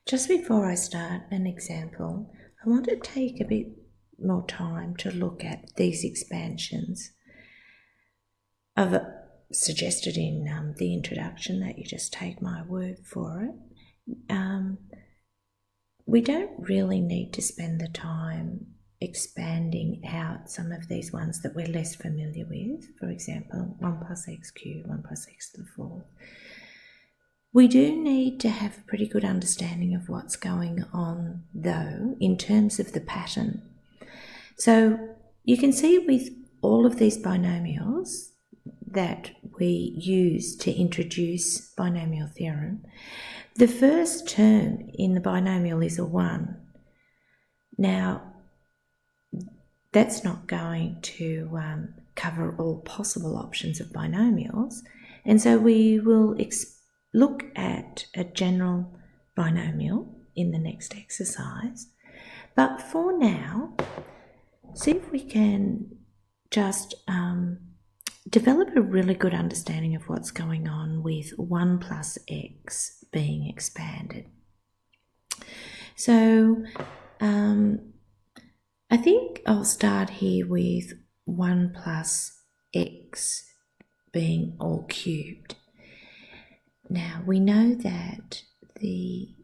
Just before I start an example, I want to take a bit more time to look at these expansions. I've suggested in the introduction that you just take my word for it. We don't really need to spend the time expanding out some of these ones that we're less familiar with. For example, 1 plus x cubed, 1 plus x to the fourth. We do need to have a pretty good understanding of what's going on, though, in terms of the pattern. So you can see with all of these binomials that we use to introduce binomial theorem, the first term in the binomial is a 1. Now, that's not going to cover all possible options of binomials, and so we will look at a general binomial in the next exercise. But for now, see if we can just develop a really good understanding of what's going on with 1 plus x being expanded. So I think I'll start here with 1 plus x being all cubed. Now we know that we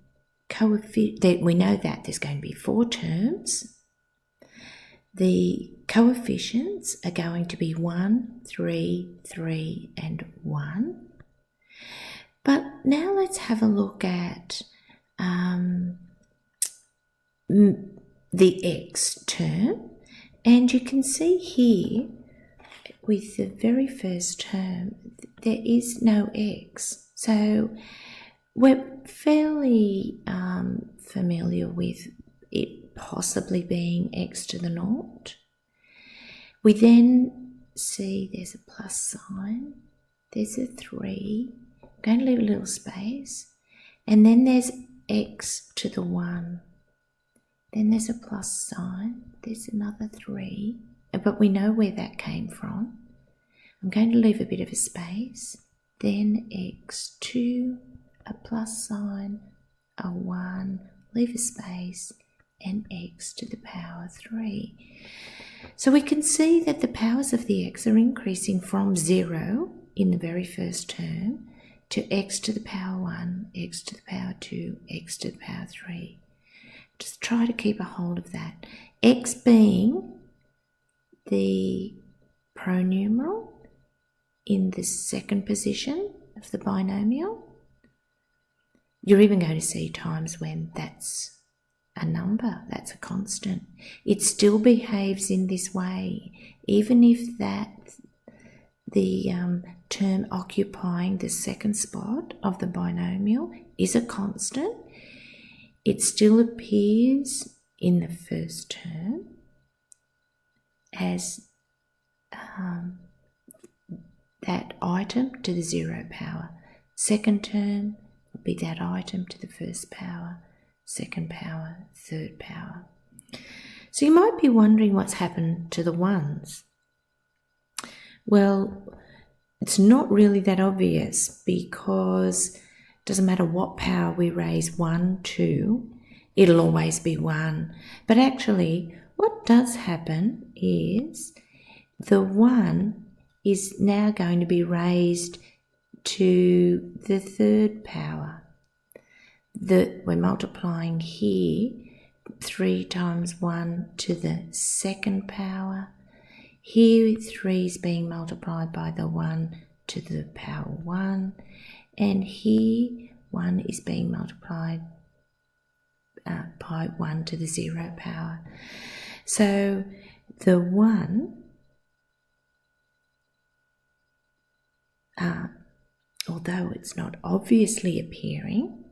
know that there's going to be 4 terms. The coefficients are going to be 1, 3, 3 and 1. But now let's have a look at the x term, and you can see here with the very first term there is no x. So we're fairly familiar with it possibly being x to the naught. We then see there's a plus sign, there's a 3, I'm going to leave a little space, and then there's x to the 1. Then there's a plus sign, there's another 3, but we know where that came from. I'm going to leave a bit of a space, then x2, a plus sign, a 1, leave a space, and x to the power 3. So we can see that the powers of the x are increasing from 0 in the very first term to x to the power 1, x to the power 2, x to the power 3. Just try to keep a hold of that. X being the pronumeral in the second position of the binomial. You're even going to see times when that's a number, that's a constant. It still behaves in this way, even if the term occupying the second spot of the binomial is a constant. It still appears in the first term as that item to the 0 power. Second term will be that item to the first power, second power, third power. So you might be wondering what's happened to the 1s. Well, it's not really that obvious, because it doesn't matter what power we raise 1 to, it'll always be 1. But actually, what does happen is the 1 is now going to be raised to the third power. We're multiplying here 3 times 1 to the second power. Here 3 is being multiplied by the 1 to the power 1, and here 1 is being multiplied by 1 to the 0 power. So the 1, although it's not obviously appearing,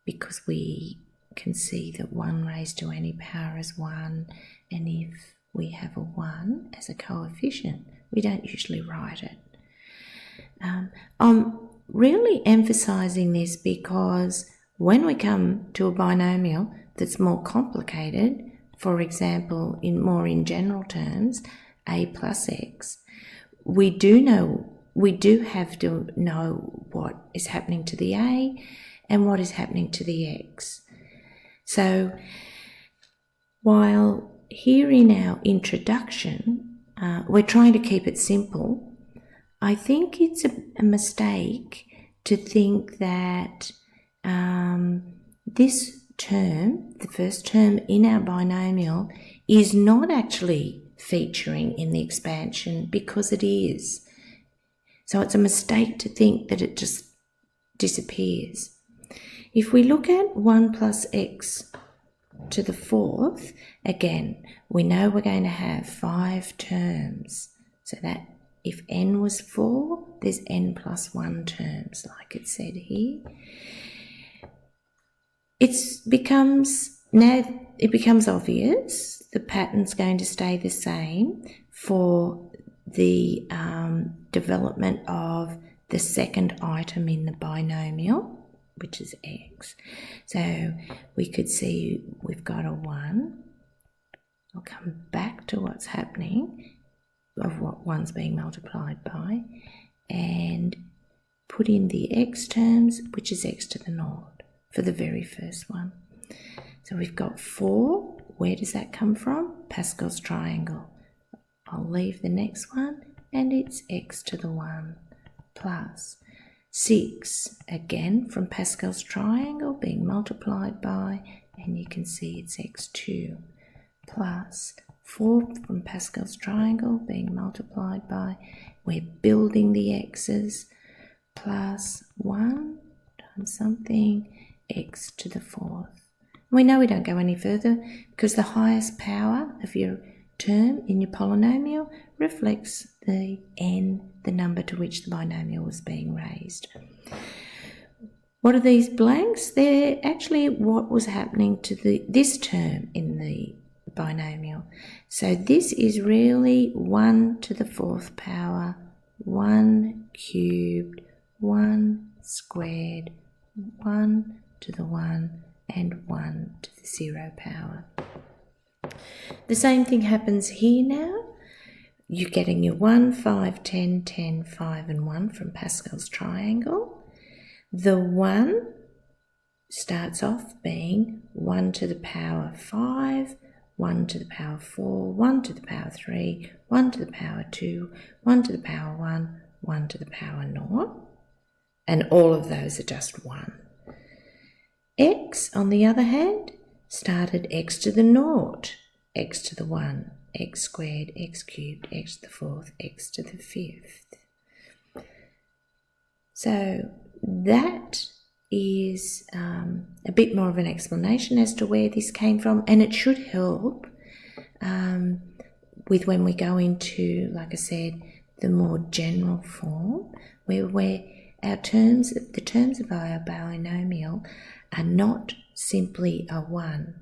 because we can see that 1 raised to any power is 1, and if we have a 1 as a coefficient, we don't usually write it. I'm really emphasising this because when we come to a binomial that's more complicated, for example, in general terms, a plus x, we do have to know what is happening to the a and what is happening to the x. So while here in our introduction, we're trying to keep it simple, I think it's a mistake to think that this term, the first term in our binomial, is not actually featuring in the expansion, because it is. So it's a mistake to think that it just disappears. If we look at 1 plus x to the 4th, again, we know we're going to have 5 terms. So that if n was 4, there's n plus 1 terms, like it said here. It becomes obvious the pattern's going to stay the same for the development of the second item in the binomial, which is x. So we could see we've got a 1. I'll come back to what's happening, of what 1's being multiplied by, and put in the x terms, which is x to the 0 for the very first one. So we've got 4. Where does that come from? Pascal's triangle. I'll leave the next one, and it's x to the 1 plus 6, again from Pascal's triangle being multiplied by, and you can see it's x2, plus 4 from Pascal's triangle being multiplied by, we're building the x's, plus 1 times something, x to the 4th. We know we don't go any further because the highest power of your term in your polynomial reflects the n, the number to which the binomial was being raised. What are these blanks? They're actually what was happening to this term in the binomial. So this is really 1 to the 4th power, 1 cubed, 1 squared, 1 to the 1, and 1 to the 0 power. The same thing happens here now. You're getting your 1, 5, 10, 10, 5 and 1 from Pascal's triangle. The 1 starts off being 1 to the power 5, 1 to the power 4, 1 to the power 3, 1 to the power 2, 1 to the power 1, 1 to the power 0. And all of those are just 1. X, on the other hand, started x to the 0, x to the 1, x squared, x cubed, x to the 4th, x to the 5th. So that is a bit more of an explanation as to where this came from, and it should help with when we go into, like I said, the more general form, where the terms of our binomial are not simply a 1,